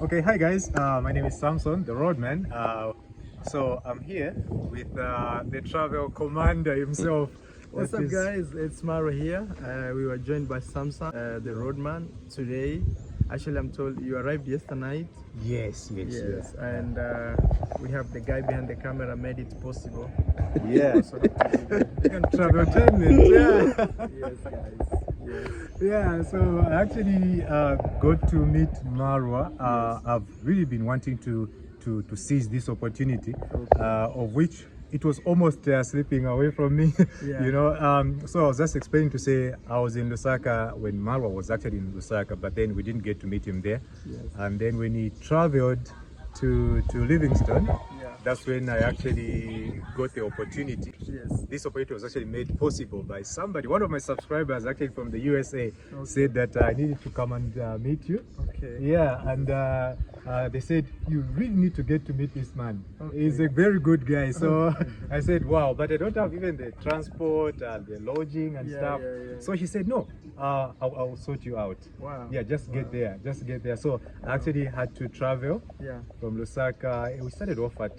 Okay, hi guys. My name is Samson, the roadman. So I'm here with the travel commander himself. What's up, guys? It's Marwa here. We were joined by Samson, the roadman, today. Actually, I'm told you arrived yesterday night. Yes, Yes, and we have the guy behind the camera made it possible. yeah. So you can Travel entertainment. Yeah. Yes, guys. Yes. Yeah. So I actually got to meet Marwa. Yes. I've really been wanting to seize this opportunity, Okay. of which it was almost slipping away from me. Yeah. You know, so I was just explaining to say I was in Lusaka when Marwa was actually in Lusaka, but then we didn't get to meet him there. Yes. And then when he traveled to Livingston, Yeah. that's when I actually got the opportunity. Yes. This opportunity was actually made possible by somebody. One of my subscribers, actually from the USA, Okay. said that I needed to come and meet you. Okay. Yeah, and they said you really need to get to meet this man. Okay. He's a very good guy. So I said, wow, but I don't have even the transport and the lodging and stuff. Yeah. So she said, no, I'll sort you out. Wow. Yeah, just get there, just get there. So I actually had to travel Yeah. from Lusaka. We started off at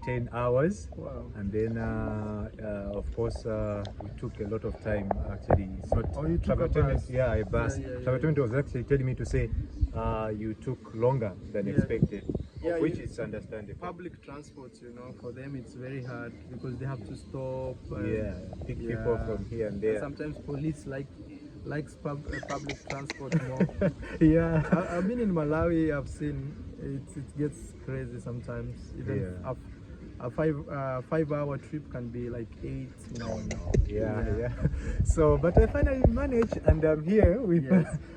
10 hours. Wow. And then, of course, we took a lot of time. Actually, it's not Oh, you took travel a attendant. bus? Yeah, a bus. Yeah. Travel attendant was actually telling me to say you took longer than expected, Yeah, which is understandable. Public transport, for them it's very hard because they have to stop. Yeah, pick people from here and there. Sometimes police likes public transport more. Yeah. I've been in Malawi. I've seen it gets crazy sometimes. Even a 5 hour trip can be like 8. Yeah. So, but I finally managed, and I'm here with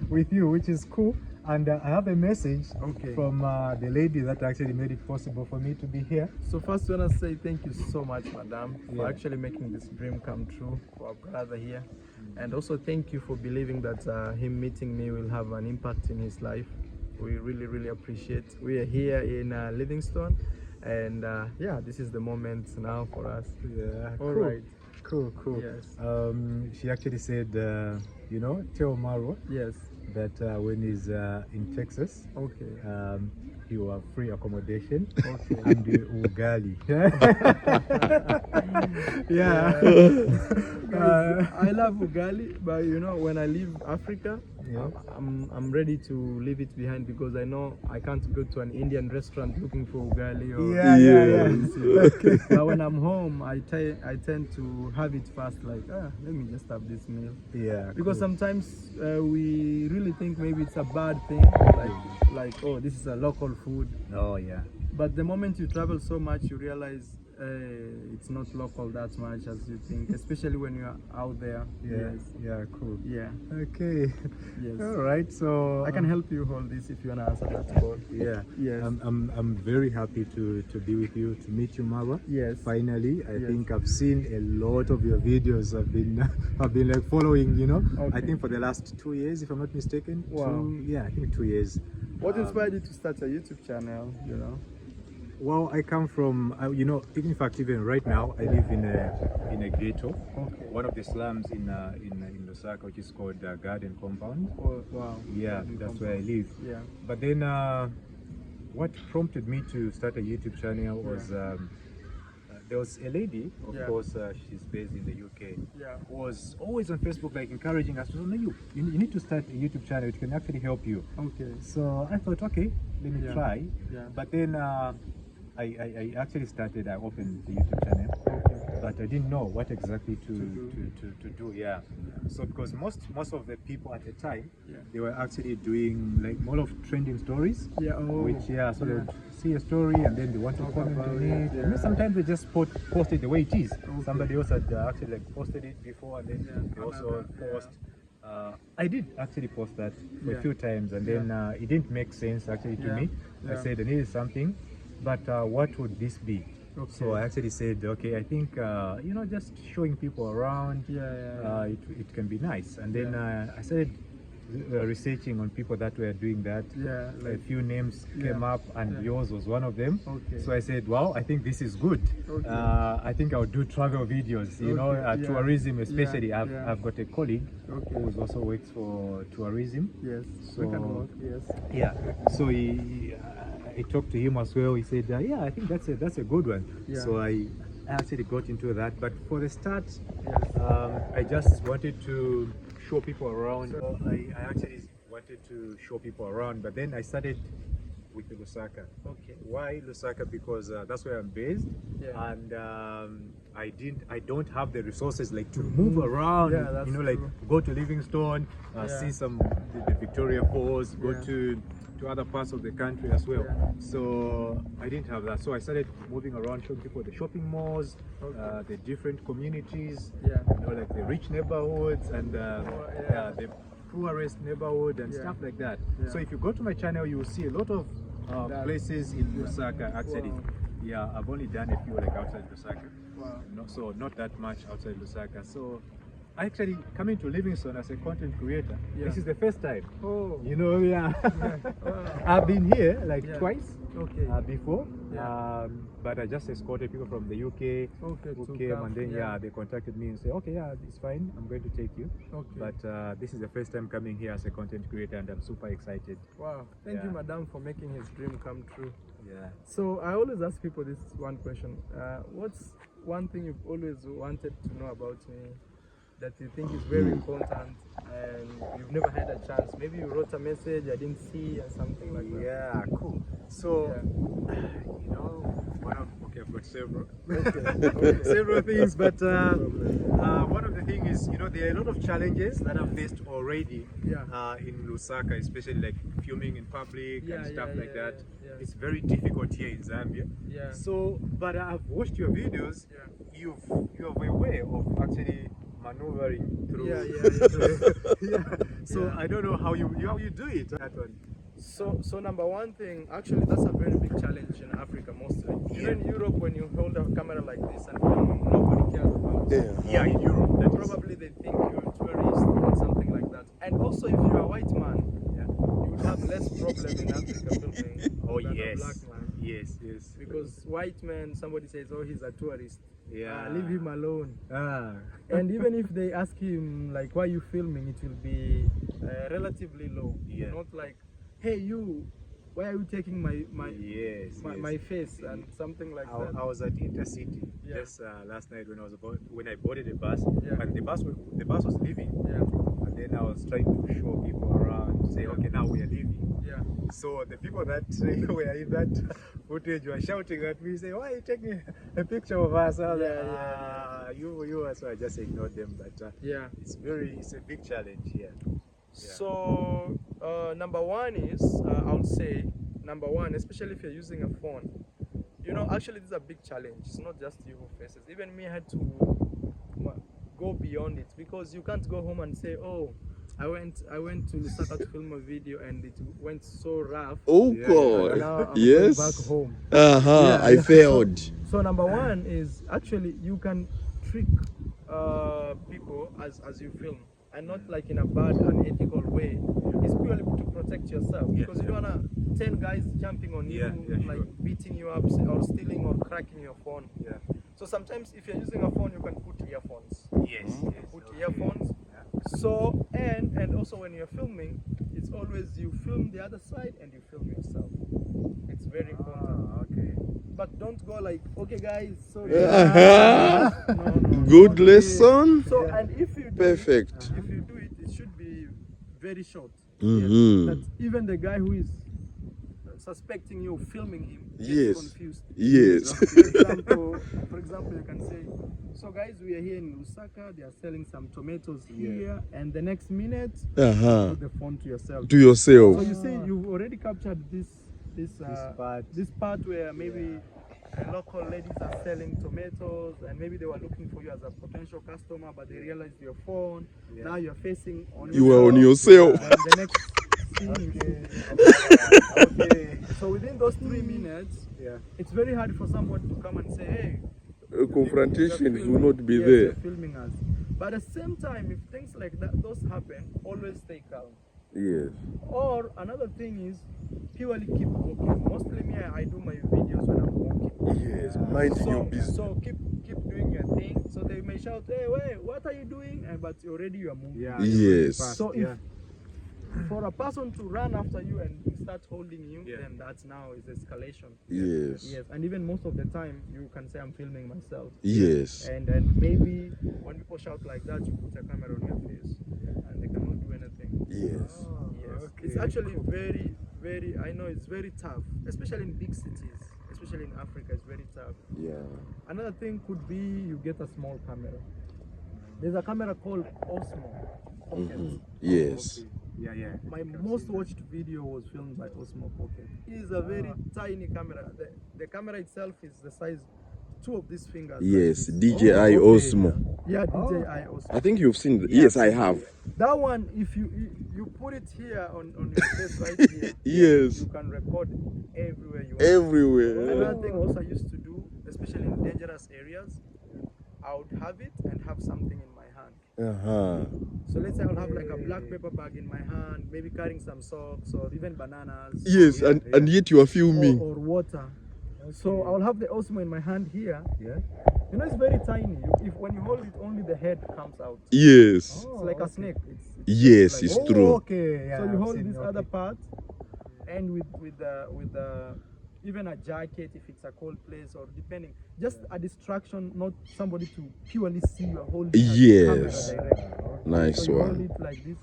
with you, which is cool. And I have a message from the lady that actually made it possible for me to be here. So first, I want to say thank you so much, madam, for actually making this dream come true for our brother here. And also thank you for believing that him meeting me will have an impact in his life. We really appreciate. We are here in Livingston, and this is the moment now for us. Yeah, All right. Cool. Yes. She actually said, tell Marwa Yes. that when he's in Texas, he will have free accommodation and ugali. Yeah. I love ugali, but when I leave Africa, I'm ready to leave it behind because I know I can't go to an Indian restaurant looking for ugali. But when I'm home, I tend to have it fast. Like, let me just have this meal. Yeah. Because sometimes we really think maybe it's a bad thing, like oh, this is a local food. Oh yeah. But the moment you travel so much, you realize it's not local that much as you think, especially when you're out there. Yeah, cool. Yeah. Okay. Yes. All right. So I can help you hold this if you wanna answer that call. Yeah. Yes. I'm very happy to be with you, to meet you, Marwa. Yes. Finally, I think I've seen a lot of your videos. I've been like following, I think for the last 2 years, if I'm not mistaken. Wow. I think 2 years. What inspired you to start a YouTube channel? Well, I come from, in fact, even right now, I live in a ghetto, one of the slums in Lusaka, which is called Garden Compound. Oh, wow. Yeah, that's where I live. Yeah. But then, what prompted me to start a YouTube channel was there was a lady, of course, she's based in the UK, who was always on Facebook, like encouraging us, no, you need to start a YouTube channel, it can actually help you. Okay. So I thought, okay, let me try. Yeah. But then I actually started, I opened the YouTube channel, but I didn't know what exactly to do. Yeah. So because most of the people at the time, they were actually doing like more of trending stories. Yeah. Which so they would see a story and then they want to comment on it. And sometimes they just post it the way it is. Somebody else had actually like posted it before, and then they also post. I did actually post that for a few times, and then it didn't make sense actually to me. I said I needed something, but what would this be? So I actually said, okay, I think just showing people around, it can be nice. And then I started researching on people that were doing that. Yeah, A few names came up, and yours was one of them. Okay. So I said, wow, I think this is good. Okay. I think I'll do travel videos, you know, tourism especially. I've got a colleague who also works for tourism. Yes, so we can work, yes. Yeah, so I talked to him as well. He said, yeah, I think that's a good one. Yeah. So I actually got into that. But for the start, Yes. I just wanted to show people around. So I actually wanted to show people around, but then I started with Lusaka. Okay. Why Lusaka? Because that's where I'm based, and I don't have the resources like to move around. Yeah, that's you know, like true. go to Livingstone, see some the Victoria Falls, go to other parts of the country as well. So I didn't have that. So I started moving around, showing people the shopping malls, the different communities, you know, like the rich neighborhoods and the poorest neighborhood and stuff like that. So if you go to my channel, you will see a lot of places in Lusaka actually. Yeah, I've only done a few like outside Lusaka. So not that much outside Lusaka. So actually coming to Livingstone as a content creator, this is the first time. Oh, you know, I've been here like twice before, but I just escorted people from the UK who came, and then they contacted me and said, okay, it's fine, I'm going to take you. But this is the first time coming here as a content creator, and I'm super excited. Wow, thank you, madam, for making his dream come true. Yeah. So I always ask people this one question: what's one thing you've always wanted to know about me that you think is very important and you've never had a chance? Maybe you wrote a message I didn't see or something like that. Yeah, cool. So, you know, I've got several. Several things, but one of the things is, you know, there are a lot of challenges that I've faced already in Lusaka, especially like filming in public and stuff like that. It's very difficult here in Zambia. So, but I've watched your videos. You're a way of actually maneuvering through. So I don't know how you do it. That one. So number one thing, actually that's a very big challenge in Africa mostly. You know, in Europe, when you hold a camera like this and film, nobody cares about it. Yeah, in Europe. Probably they think you're a tourist or something like that. And also if you're a white man, you would have less problem in Africa filming than a black man. Yes. Because white man, somebody says, oh, he's a tourist. Yeah. Leave him alone. And even if they ask him like, why are you filming, it will be relatively low. Not like, hey you, why are you taking my face and something like that. I was at Intercity just last night when I boarded the bus, and the bus was leaving. And then I was trying to show people around, say, okay, now we are leaving. So the people that were in that footage were shouting at me, say, why are you taking a picture of us? I was like, you are. So I just ignored them. But it's a big challenge here. So number one is, I would say, especially if you're using a phone, you know, actually this is a big challenge. It's not just you who faces. Even me, I had to go beyond it, because you can't go home and say, oh, I went to Lusaka to film a video and it went so rough. Oh God! Now I'm yes. going back home. I failed. So number one is, actually you can trick people as you film, and not like in a bad, unethical way. It's purely to protect yourself, because you don't want 10 guys jumping on you, like beating you up or stealing or cracking your phone. So sometimes if you're using a phone, you can put earphones. Put earphones. So and also when you're filming, it's always you film the other side and you film yourself. It's very important. But don't go like, okay guys, sorry. No. Good lesson. So and if you do Perfect. if you do it, it should be very short. Mm-hmm. That even the guy who is suspecting you filming him gets Yes. confused. Yes. For example, you can say, so guys, we are here in Lusaka, they are selling some tomatoes here, and the next minute, put the phone to yourself. To yourself. So you see, you've already captured this part where maybe local ladies are selling tomatoes, and maybe they were looking for you as a potential customer, but they realized your phone. Now you're facing on You are on yourself. And the next So within those 3 minutes, it's very hard for someone to come and say, hey, A confrontation will not be you're there. filming us. But at the same time, if things like that those happen, always stay calm. Yes. Or another thing is purely keep walking. Mostly me, I do my videos when I'm walking. Yes. Mind your business. So keep doing your thing. So they may shout, "Hey, wait, what are you doing?" But already you are moving. Yeah. Yes. So if for a person to run after you and start holding you, then that's now is escalation. Yes. Yes, and even most of the time you can say I'm filming myself. Yes. And maybe when people shout like that, you put a camera on your face, and they cannot do anything. Yes. Yes, Okay, it's actually very, very. I know it's very tough, especially in big cities, especially in Africa. It's very tough. Yeah. Another thing could be you get a small camera. There's a camera called Osmo Pocket. Yes. Yeah. My most watched video was filmed by Osmo Pocket. It is a very tiny camera. The camera itself is the size two of these fingers. Yes. Like DJI Osmo. yeah, DJI Osmo. I think you've seen. Yes, I have. That one, if you put it here on your face right here, Yes. you can record everywhere you want. Everywhere. Another thing also I used to do, especially in dangerous areas, I would have it and have something in my hand. So let's say I'll have like a black paper bag in my hand, maybe carrying some socks or even bananas. Yes, and yet you are filming. Or water. So I'll have the Osmo in my hand here. Yeah. You know, it's very tiny. If when you hold it, only the head comes out. Yes. It's like a snake. It's Yes, like- it's true. Okay. Yeah. So you I've hold seen- this other part, and with the even a jacket if it's a cold place, or depending, just a distraction, not somebody to purely see you are holding. Yes. A camera directly. Nice So you hold one. it like this.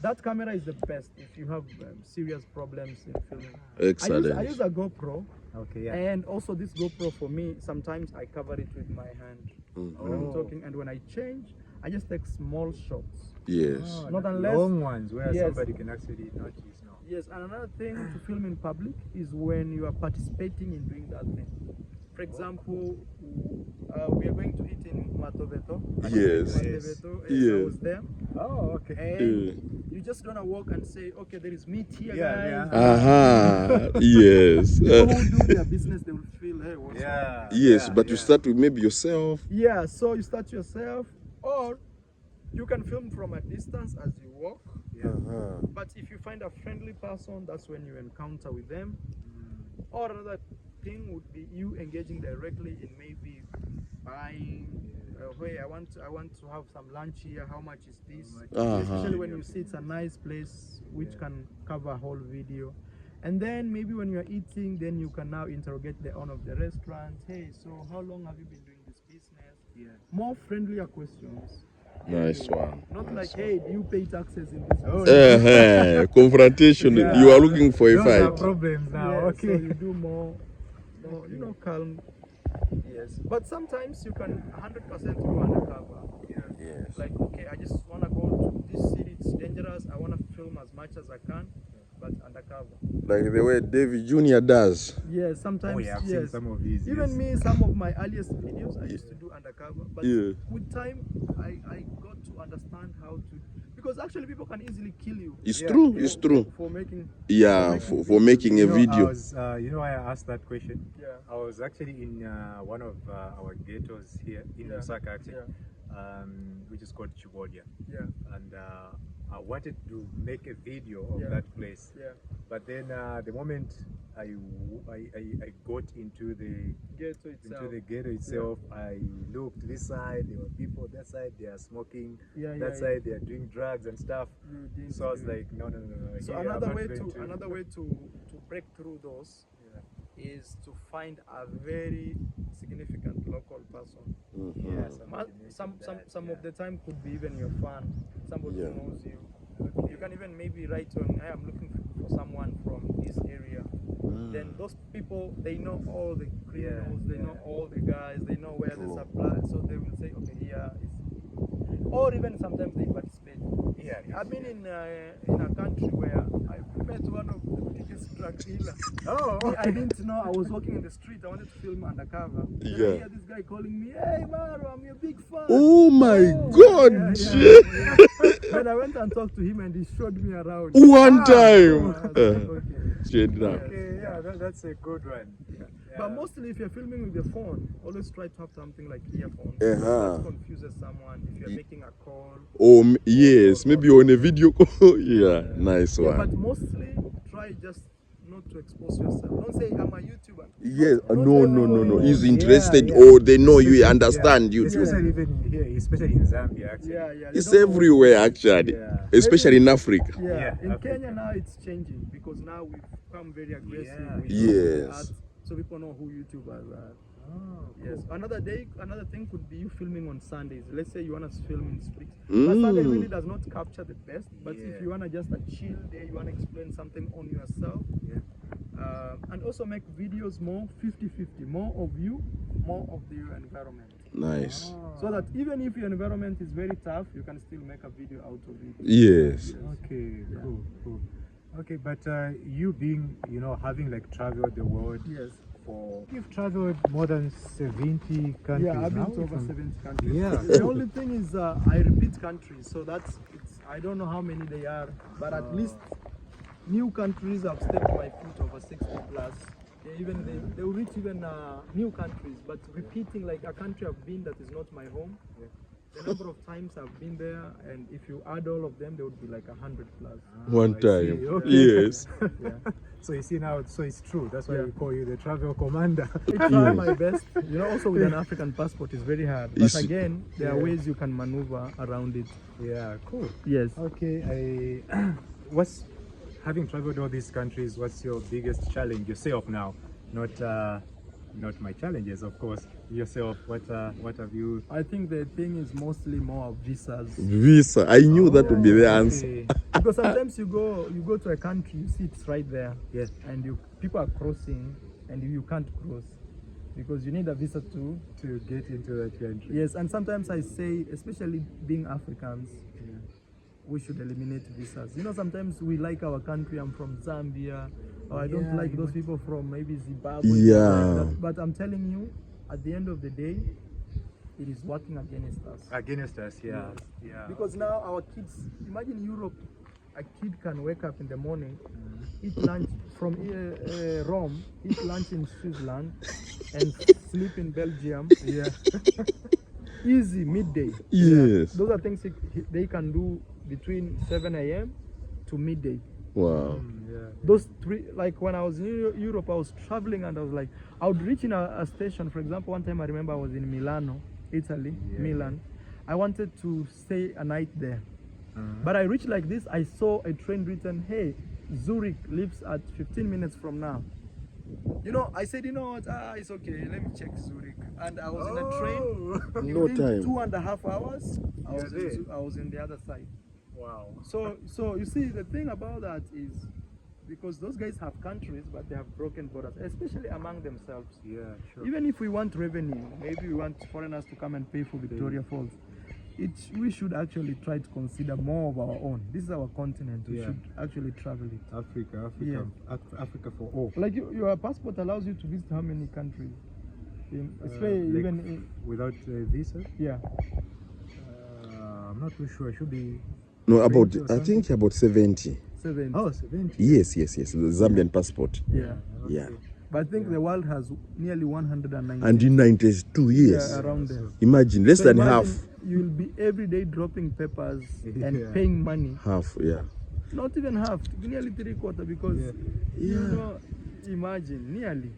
That camera is the best if you have serious problems in filming. Excellent. I use a GoPro, Okay. Yeah. and also this GoPro for me, sometimes I cover it with my hand when I'm talking, and when I change, I just take small shots. Yes. Oh, Not like unless- long ones where Yes. somebody can actually notice. No. Yes, and another thing to film in public is when you are participating in doing that thing. For example, we are going to eat in Matoveto. Yes. Matoveto, I Yes. was there. Oh, okay. And you just gonna walk and say, okay, there is meat here, guys. Yes. People who do their business, they will feel, hey, what's up? Yes, but you start with maybe yourself. Yeah, so you start yourself, or you can film from a distance as you walk. But if you find a friendly person, that's when you encounter with them. Or another thing would be you engaging directly in maybe buying. Hey, I want to have some lunch here. How much is this? Especially when you see it's a nice place which can cover a whole video. And then maybe when you're eating, then you can now interrogate the owner of the restaurant. Hey, so how long have you been doing this business? More friendlier questions. Nice one. Not like, hey, do you pay taxes in this business? Confrontation. You are looking for a Those are fight. problems now. Yeah, Okay. so you do more, calm. Yes. But sometimes you can 100% go undercover. Yes. Like, okay, I just want to go to this city, it's dangerous, I want to film as much as I can, but undercover. Like the way David Jr. does. Yes, sometimes, Oh, yeah, I've seen yes. some of these. Even yes. me, some of my earliest videos, I used to do undercover, but with time, I got to understand how to, because actually people can easily kill you. It's true. It's true. For making, Yeah, for making a video. I was, why I asked that question? yeah. I was actually in one of our ghettos here in Lusaka, actually, which is called Chibodia. Yeah. And I wanted to make a video of that place. Yeah. But then the moment I got into the Ghetto itself. into the ghetto itself, I looked this side, there were people that side, they are smoking, that side they are doing drugs and stuff. So I was like, no. So here I'm another not way going to break through those is to find a very significant local person. Some of the time could be even your fan, somebody who knows you. You can even maybe write on, hey, I'm looking for someone from this area. Then those people, they know all the criminals, they know all the guys, they know where the supply, so they will say, okay, here is, or even sometimes they participate. I've been in a country where I met one of the biggest drug dealers. I didn't know. I was walking in the street. I wanted to film undercover. Then I hear this guy calling me, "Hey, Maro, I'm your big fan." Oh my God! Then I went and talked to him, and he showed me around. One time. Okay. Straight up. Okay, yeah, that's a good one. But mostly if you're filming with your phone, always try to have something like earphones. Uh-huh. That confuses someone if you're making a call. Oh, yes, maybe on a video call. Yeah, nice Yeah, but one. mostly try just not to expose yourself. Don't say I'm a YouTuber. Yes, Not no, everyone. He's Yeah, interested, yeah. or they know you Especially- understand yeah, you too. especially even here, especially in Zambia, actually. Yeah, yeah. It's they don't know what to everywhere, say. actually, Yeah. especially in Africa. Yeah, Yeah, in Africa. Kenya now it's changing because now we've become very aggressive. Yeah, with yes. art, so people know who YouTubers are. Oh, Yes. cool. Another thing could be you filming on Sundays. Let's say you want to film in streets. But Mm. Sunday really does not capture the best. But Yeah. if you want to just a chill day, you want to explain something on yourself. Yeah. And also make videos more 50-50. More of you, more of the environment. Nice. So that even if your environment is very tough, you can still make a video out of it. Yes. Okay, cool. Okay, but you being, having like traveled the world Yes. you've traveled more than 70 countries Yeah, I've now? been to over 70 countries. Yeah. The only thing is I repeat countries, so I don't know how many they are, but at least new countries I've stepped my foot over 60 plus. They will reach even new countries, but repeating like a country I've been that is not my home. The number of times I've been there, and if you add all of them, there would be like 100 plus. One I time. see, okay. Yes. Yeah. So you see now, so it's true. That's why Yeah. we call you the travel commander. I try my best. Also with an African passport is very hard. But It's- again, there are Yeah. ways you can maneuver around it. Yeah, cool. Yes. Okay, what's having traveled all these countries? What's your biggest challenge yourself now? Not my challenges, of course. Yourself, what have you? I think the thing is mostly more of visas. Visa. I knew that would be the answer. Okay. Because sometimes you go to a country, you see it's right there, Yes. and people are crossing, and you can't cross because you need a visa too. To get into that country. Yes, and sometimes I say, especially being Africans, Yeah. we should eliminate visas. Sometimes we like our country. I'm from Zambia, or I don't Yeah, like you those want- people from maybe Zimbabwe. Yeah. like that. But I'm telling you, at the end of the day, it is working against us. Against us, yeah. Yes. Yeah. Because now our kids, imagine Europe, a kid can wake up in the morning, eat lunch from Rome, eat lunch in Switzerland, and sleep in Belgium. Yeah. Easy, midday. Yes. Those are things they can do between 7 a.m. to midday. Wow. Yeah. Those three, like when I was in Europe, I was traveling and I was like, I would reach in a station. For example, one time I remember I was in Milano, Italy, Yeah. Milan. I wanted to stay a night there. Uh-huh. But I reached like this, I saw a train written, hey, Zurich leaves at 15 minutes from now. I said, you know what, it's okay, let me check Zurich. And I was in a train. No Within time. 2.5 hours, I You're was, there. I was in the other side. Wow. So you see, the thing about that is, because those guys have countries, but they have broken borders, especially among themselves. Yeah, sure. Even if we want revenue, maybe we want foreigners to come and pay for Victoria Falls, we should actually try to consider more of our own. This is our continent. We Yeah. should actually travel it. Africa, Yeah. Africa for all. Like your passport allows you to visit how many countries? Especially Like even in, without visa? yeah. I'm not too sure. I should be. No, about, 20 or I think about 70. 7. Oh, 70. Yes, the Zambian passport. Yeah. Yeah. But I think the world has nearly 190. And in 92 years, Yeah, around there. imagine, less So than imagine half. You'll be every day dropping papers Yeah. and paying money. Half, yeah. Not even half, nearly 3/4 because Yeah. imagine nearly.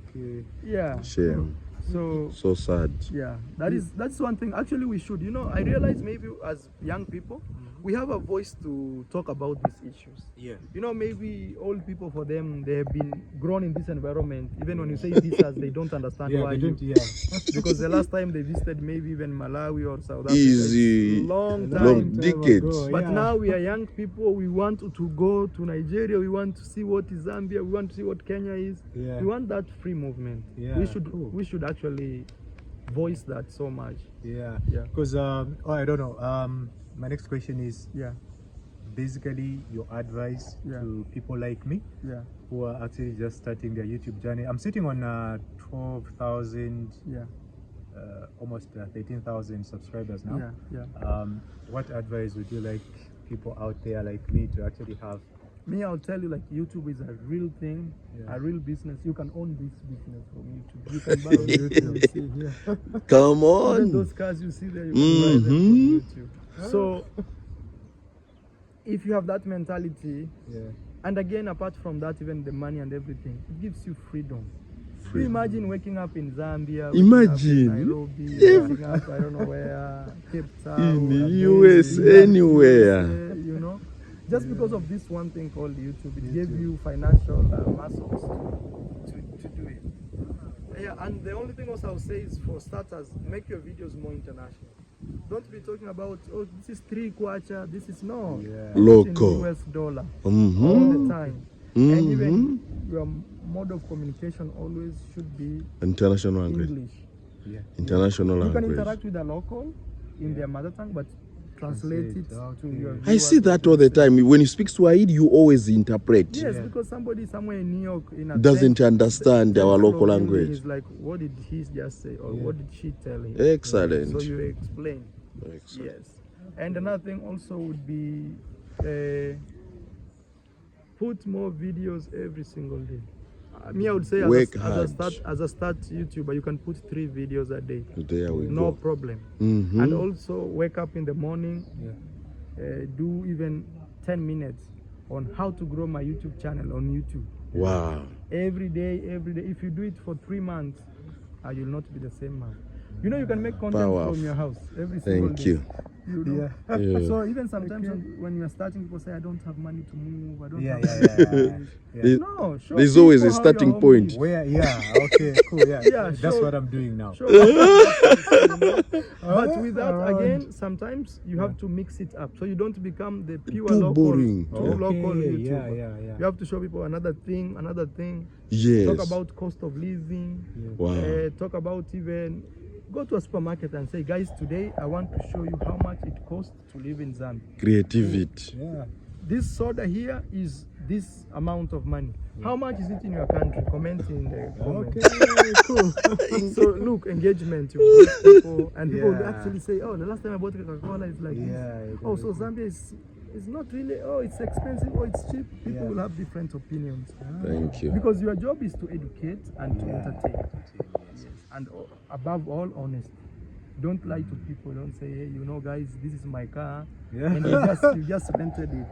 Okay. Yeah. Shame. So So sad. yeah, that's one thing. Actually, we should. I realize maybe as young people, we have a voice to talk about these issues. Yeah. Maybe old people, for them, they have been grown in this environment. Even when you say visas, they don't understand Yeah, why. they don't. you- Yeah. Because the last time they visited maybe even Malawi or South Africa, Easy. it's long time. Long decades. ago, But yeah. now we are young people. We want to go to Nigeria. We want to see what is Zambia. We want to see what Kenya is. Yeah. We want that free movement. Yeah, cool. We should actually voice that so much. Yeah. Yeah. Because I don't know. My next question is Yeah. basically your advice Yeah. to people like me Yeah. who are actually just starting their YouTube journey. I'm sitting on 12,000, Yeah. almost 13,000 subscribers now. Yeah. Yeah. What advice would you like people out there like me to actually have Me, I'll tell you, like, YouTube is a real thing, a real business. You can own this business from YouTube. You can buy on YouTube. You see here. Come Even on. those cars you see there, you can buy them from YouTube. So, if you have that mentality, and again, apart from that, even the money and everything, it gives you freedom. You imagine waking up in Zambia, Imagine. waking up in Nairobi, waking up, I don't know where, Cape Town, In the Amazing, US, anywhere. USA, you know, just because of this one thing called YouTube, it gave you financial muscles to do it. Yeah, and the only thing also I'll say is, for starters, make your videos more international. Don't be talking about, oh, this is 3 kwacha, this is no. Local. US dollar all the time. And even your mode of communication always should be International language. English. International You can language. interact with a local in their mother tongue, but translate it to your viewers. I see that all the time. When you speak Swahili, you always interpret. Yes, because somebody somewhere in New York in a Doesn't understand our local language. Is like, what did he just say, or what did she tell him? Excellent. So you explain. Excellent. Yes. And another thing also would be put more videos every single day. Me, I would say as a start YouTuber, you can put 3 videos a day. There we No go. problem. And also wake up in the morning, do even 10 minutes on how to grow my YouTube channel on YouTube. Wow. Every day, every day. If you do it for 3 months, you'll not be the same man. You know, you can make content from your house every single day. Thank you. You know? Yeah. So even sometimes when you're starting, people say, I don't have money to move, I don't have No, show There's people always a how starting your home point. is. Where, okay, cool, that's what I'm doing now. Show but with that, again, sometimes you have to mix it up, so you don't become the pure Too local, boring. local YouTuber. Yeah. You have to show people another thing. Yes. Talk about cost of living. Wow. Talk about even, go to a supermarket and say, guys, today I want to show you how much it costs to live in Zambia. Creativity. This soda here is this amount of money. How much is it in your country? Comment in the comments. Okay, cool. So look, engagement, you bring people, and people will actually say, oh, the last time I bought Coca-Cola is like this. Oh, so Zambia is not really, oh, it's expensive, or it's cheap. People will have different opinions. Thank you. Because your job is to educate and to entertain. And above all, honesty. Don't lie to people. Don't say, hey, you know, guys, this is my car, and you just rented it.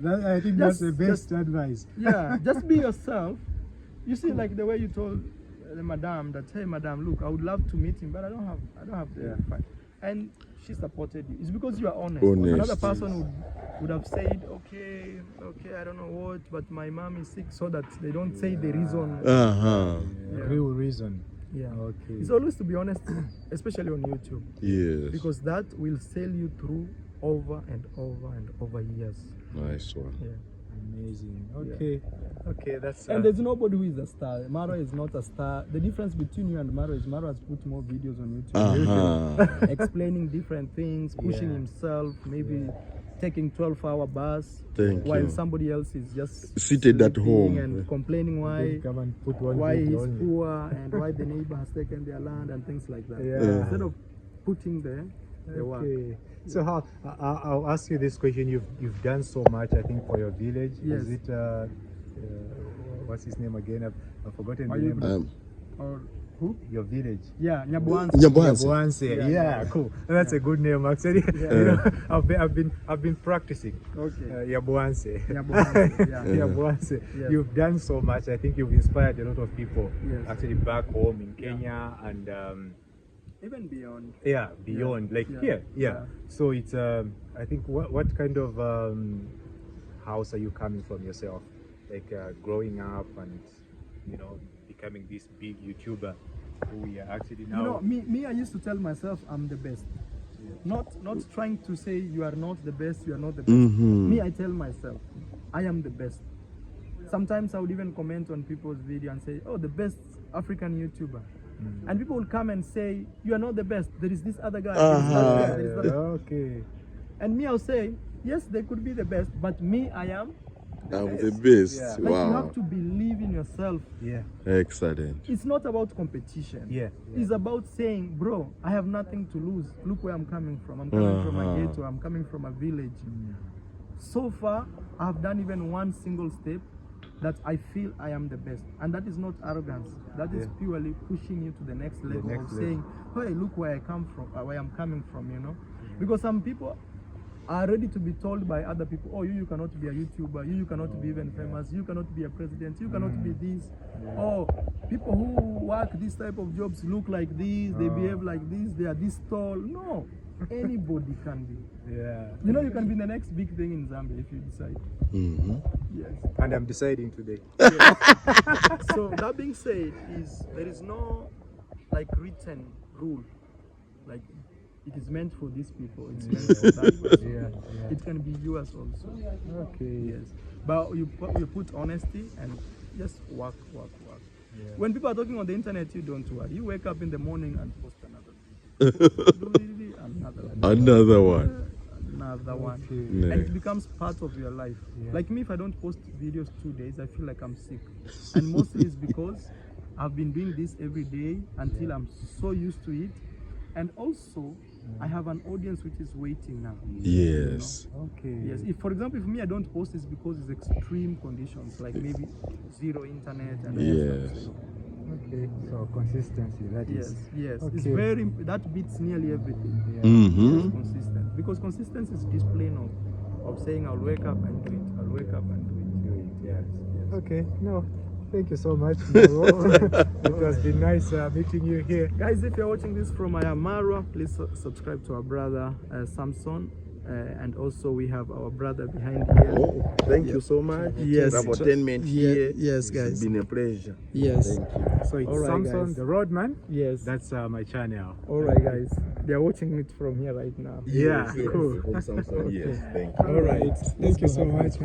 I think that's the best advice. Yeah, just be yourself. You see, like the way you told the madam that, hey, madam, look, I would love to meet him, but I don't have the fund. And she supported you. It's because you are honest. Another person would have said, okay, I don't know what, but my mom is sick, so that they don't say the reason. Real reason. Yeah. Okay. It's always to be honest, especially on YouTube. Yes. Because that will sail you through over and over and over years. Nice one. Yeah. Amazing. Okay, that's. And there's nobody who is a star. Marwa is not a star. The difference between you and Marwa is Marwa has put more videos on YouTube, explaining different things, pushing himself, maybe taking 12-hour bus, while somebody else is just seated at home and complaining why he's poor and why the neighbor has taken their land and things like that. Instead of putting the work. So I'll ask you this question. You've done so much, I think, for your village. Yes. Is it what's his name again? I've forgotten the name. Or who? Your village. Yeah, Nyabuanse. Nyabuanse. Yeah, cool. That's a good name, actually. You know, I've been practicing. Okay. Nyabuanse. Nyabuanse. Yes. You've done so much. I think you've inspired a lot of people. Actually, back home in Kenya and. Even beyond. Yeah, beyond, like here. So it's I think what kind of house are you coming from yourself? Like growing up and becoming this big YouTuber who we are actually now. Me I used to tell myself I'm the best. Not trying to say you are not the best, you are not the best. Me, I tell myself I am the best. Sometimes I would even comment on people's video and say, oh, the best African YouTuber. And people will come and say, you are not the best, there is this other guy. Okay. And me, I'll say, yes, they could be the best, but me, I am the best. Yeah. Like, Wow. you have to believe in yourself. Yeah. Excellent. It's not about competition. It's about saying, bro, I have nothing to lose. Look where I'm coming from. I'm coming from a ghetto. I'm coming from a village. so far I've done even one single step that I feel I am the best, and that is not arrogance. That is purely pushing you to the next level of saying, hey, look where I come from, where I'm coming from, you know. Because some people are ready to be told by other people, oh, you cannot be a YouTuber, you cannot be even famous, you cannot be a president, you cannot be this. Oh, people who work this type of jobs look like this, they behave like this, they are this tall. No, anybody can be. You know, you can be the next big thing in Zambia if you decide. Yes. And I'm deciding today. So that being said, there is no like written rule, like it is meant for these people, it's meant for that person. It can be yours also. Okay. Yes, but you put honesty and just work. When people are talking on the internet, you don't worry. You wake up in the morning and post another video. Another one. Another one. Okay. And it becomes part of your life. Like me, if I don't post videos 2 days, I feel like I'm sick. And mostly it's because I've been doing this every day until I'm so used to it. And also, I have an audience which is waiting now. Yes. You know? Okay. Yes. If, for example, if me I don't post, it's because it's extreme conditions, like maybe zero internet and Yes. Okay. So consistency. That is. Yes. Okay. It's very. That beats nearly everything. Mm-hmm. Consistent. Because consistency is discipline of saying I'll wake up and do it. I'll wake up and do it. Yes. Okay. No. Thank you so much. It has been nice meeting you here. Guys, if you're watching this from marwa, please subscribe to our brother Samson. And also we have our brother behind here. Oh, thank you so much. Yes. For entertainment here. Yes, guys. It's been a pleasure. Yes. Thank you. So it's All right, Samson, guys. the Roadman. Yes. That's my channel. All right, guys. They're watching it from here right now. Yeah, Yes, cool. from Samson. Yes, thank you. All right. Thank you so much.